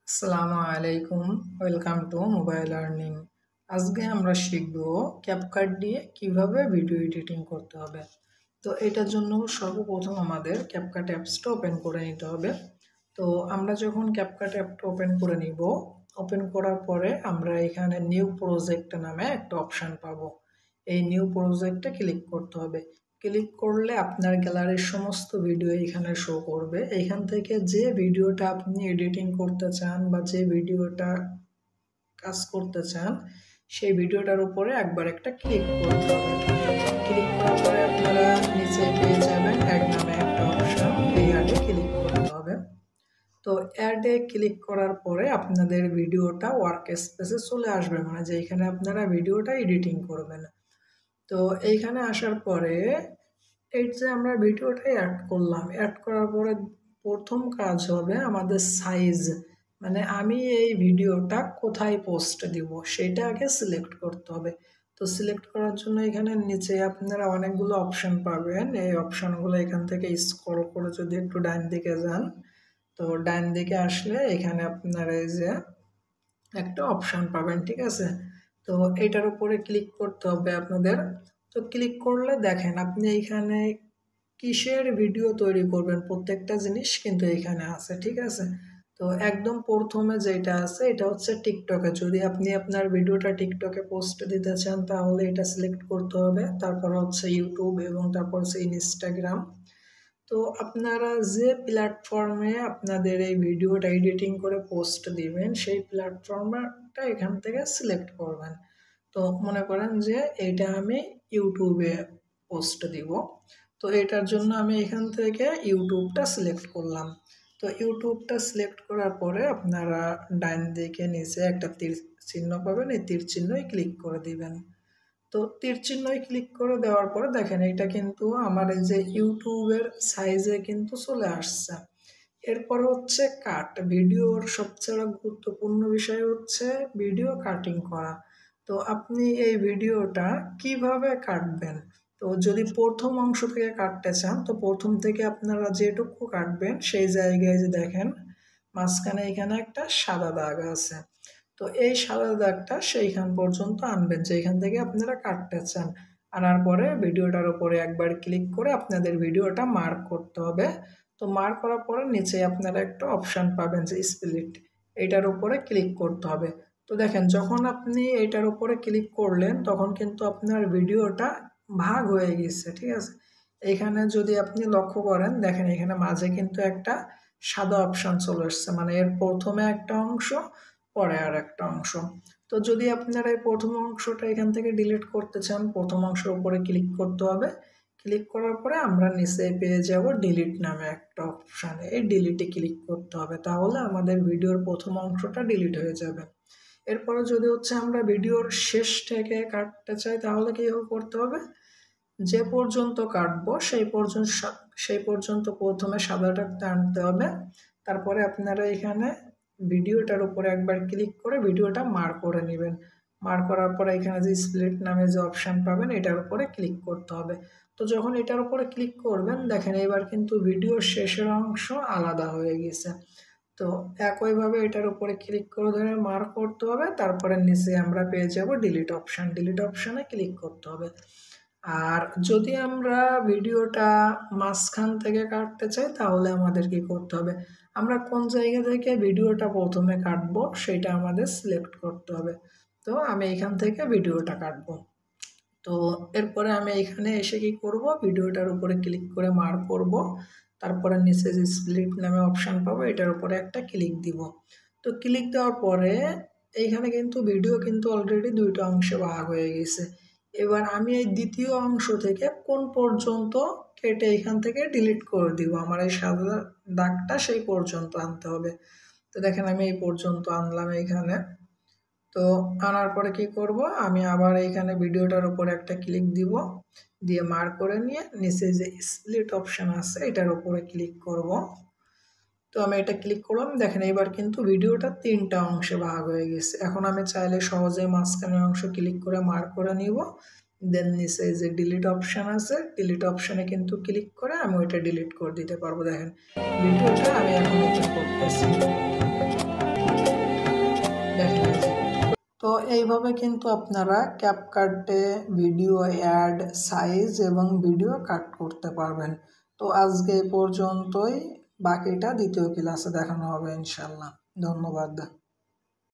আসসালামু আলাইকুম, welcome to mobile learning. আজকে আমরা শিখব ক্যাপকাট দিয়ে কিভাবে ভিডিও এডিটিং করতে হবে। তো এটার জন্য সর্বপ্রথম আমাদের ক্যাপকাট অ্যাপসটা ওপেন করে নিতে হবে। তো আমরা যখন ক্যাপকাট অ্যাপটা ওপেন করে নিব, ওপেন করার পরে আমরা এখানে নিউ প্রজেক্ট নামে একটা অপশান পাবো। এই নিউ প্রজেক্টে ক্লিক করতে হবে। ক্লিক করলে আপনার গ্যালারির সমস্ত ভিডিও এখানে শো করবে। এখান থেকে যে ভিডিওটা আপনি এডিটিং করতে চান বা যে ভিডিওটা কাজ করতে চান সেই ভিডিওটার উপরে একবার একটা ক্লিক করতে হবে। ক্লিক করার পরে আপনারা নিচে পেয়ে যাবেন অ্যাড নামে একটা অপশন, এই অ্যাডে ক্লিক করতে হবে। তো অ্যাডে ক্লিক করার পরে আপনাদের ভিডিওটা ওয়ার্ক স্পেসে চলে আসবে, মানে যে এখানে আপনারা ভিডিওটা এডিটিং করবেন। তো এইখানে আসার পরে এই যে আমরা ভিডিওটাই অ্যাড করলাম, অ্যাড করার পরে প্রথম কাজ হবে আমাদের সাইজ, মানে আমি এই ভিডিওটা কোথায় পোস্ট দিব সেটা আগে সিলেক্ট করতে হবে। তো সিলেক্ট করার জন্য এখানে নিচে আপনারা অনেকগুলো অপশান পাবেন। এই অপশানগুলো এখান থেকে স্ক্রল করে যদি একটু ডান দিকে যান, তো ডান দিকে আসলে এখানে আপনারা এই যে একটা অপশান পাবেন, ঠিক আছে। তো এটার উপরে ক্লিক করতে হবে আপনাদের। তো ক্লিক করলে দেখেন আপনি এইখানে কিসের ভিডিও তৈরি করবেন প্রত্যেকটা জিনিস কিন্তু এখানে আছে, ঠিক আছে। তো একদম প্রথমে যেটা আছে এটা হচ্ছে টিকটকে, যদি আপনি আপনার ভিডিওটা টিকটকে পোস্ট দিতে চান তাহলে এটা সিলেক্ট করতে হবে। তারপর হচ্ছে ইউটিউব এবং তারপর হচ্ছে ইনস্টাগ্রাম। তো আপনারা যে প্ল্যাটফর্মে আপনাদের এই ভিডিওটা এডিটিং করে পোস্ট দিবেন সেই প্ল্যাটফর্মটা এখান থেকে সিলেক্ট করবেন। তো মনে করেন যে এটা আমি ইউটিউবে পোস্ট দিব, তো এটার জন্য আমি এখান থেকে ইউটিউবটা সিলেক্ট করলাম। তো ইউটিউবটা সিলেক্ট করার পরে আপনারা ডান দিকে নিচে একটা তীর চিহ্ন পাবেন, এই তীর চিহ্নই ক্লিক করে দিবেন। তো তীর চিহ্নই ক্লিক করে দেওয়ার পরে দেখেন এটা কিন্তু আমার এই যে ইউটিউবের সাইজে কিন্তু চলে আসছে। এরপর হচ্ছে কাট, ভিডিওর সবচেয়ে গুরুত্বপূর্ণ বিষয় হচ্ছে ভিডিও কাটিং করা। তো আপনি এই ভিডিওটা কিভাবে কাটবেন, তো যদি প্রথম অংশ থেকে কাটতে চান তো প্রথম থেকে আপনারা যেটুকু কাটবেন সেই জায়গায় যে দেখেন মাঝখানে এখানে একটা সাদা দাগ আছে, তো এই সাদা দাগটা সেইখান পর্যন্ত আনবেন যেখান থেকে আপনারা কাটতে চান। আনার পরে ভিডিওটার উপরে একবার ক্লিক করে আপনাদের ভিডিওটা মার্ক করতে হবে। তো মার্ক করার পরে নিচে আপনারা একটা অপশান পাবেন যে স্প্লিট, এইটার উপরে ক্লিক করতে হবে। তো দেখেন যখন আপনি এইটার উপরে ক্লিক করলেন তখন কিন্তু আপনার ভিডিওটা ভাগ হয়ে গেছে, ঠিক আছে। এখানে যদি আপনি লক্ষ্য করেন দেখেন এখানে মাঝে কিন্তু একটা সাদা অপশান চলে এসছে, মানে এর প্রথমে একটা অংশ পরে আর একটা অংশ। তো যদি আপনারা এই প্রথম অংশটা এখান থেকে ডিলিট করতে চান প্রথম অংশের উপরে ক্লিক করতে হবে। ক্লিক করার পরে আমরা নিচে পেয়ে যাব ডিলিট নামে একটা অপশান, এই ডিলিটে ক্লিক করতে হবে, তাহলে আমাদের ভিডিওর প্রথম অংশটা ডিলিট হয়ে যাবে। এরপরে যদি হচ্ছে আমরা ভিডিওর শেষ থেকে কাটতে চাই তাহলে কি করতে হবে, যে পর্যন্ত কাটবো সেই পর্যন্ত প্রথমে সাদাটা টানতে হবে। তারপরে আপনারা এখানে ভিডিওটার উপরে একবার ক্লিক করে ভিডিওটা মার্ক করে নেবেন। মার্ক করার পরে এখানে যে স্প্লিট নামে যে অপশান পাবেন এটার উপরে ক্লিক করতে হবে। তো যখন এটার উপরে ক্লিক করবেন দেখেন এবার কিন্তু ভিডিওর শেষের অংশ আলাদা হয়ে গেছে। তো একইভাবে এটার উপরে ক্লিক করে ধরে মার্ক করতে হবে, তারপরে নিচে আমরা পেয়ে যাব ডিলিট অপশান, ডিলিট অপশানে ক্লিক করতে হবে। আর যদি আমরা ভিডিওটা মাঝখান থেকে কাটতে চাই তাহলে আমাদের কি করতে হবে, আমরা কোন জায়গা থেকে ভিডিওটা প্রথমে কাটবো সেটা আমাদের সিলেক্ট করতে হবে। তো আমি এখান থেকে ভিডিওটা কাটবো। তো এরপরে আমি এখানে এসে কি করব, ভিডিওটার উপরে ক্লিক করে মার্ক করব, তারপরে নিচে যে স্প্লিট নামে অপশান পাবো এটার উপরে একটা ক্লিক দিব। তো ক্লিক দেওয়ার পরে এইখানে কিন্তু ভিডিও কিন্তু অলরেডি দুইটা অংশে ভাগ হয়ে গেছে। এবার আমি এই দ্বিতীয় অংশ থেকে কোন পর্যন্ত কেটে এখান থেকে ডিলিট করে দিব, আমার এই সাদা দাগটা সেই পর্যন্ত আনতে হবে। তো দেখেন আমি এই পর্যন্ত আনলাম এইখানে। তো আনার পরে কি করব, আমি আবার এইখানে ভিডিওটার উপরে একটা ক্লিক দিব, দিয়ে মার্ক করে নিয়ে নিচে যে স্প্লিট অপশান আছে এটার উপরে ক্লিক করব। তো আমি এটা ক্লিক করলাম, দেখেন এবার কিন্তু ভিডিওটা তিনটা অংশে ভাগ হয়ে গেছে। এখন আমি চাইলে সহজেই মাঝখানের অংশ ক্লিক করে মার্ক করে নিব, দেন নিচে যে ডিলিট অপশান আছে ডিলিট অপশানে কিন্তু ক্লিক করে আমি ওইটা ডিলিট করে দিতে পারবো। দেখেন ভিডিওটা আমি এখন ওপেন করতেছি। তো এইভাবে কিন্তু আপনারা ক্যাপকাটে ভিডিও অ্যাড, সাইজ এবং ভিডিও কাট করতে পারবেন। তো আজকে এই পর্যন্তই, বাকিটা দ্বিতীয় ক্লাসে দেখানো হবে ইনশাল্লাহ। ধন্যবাদ।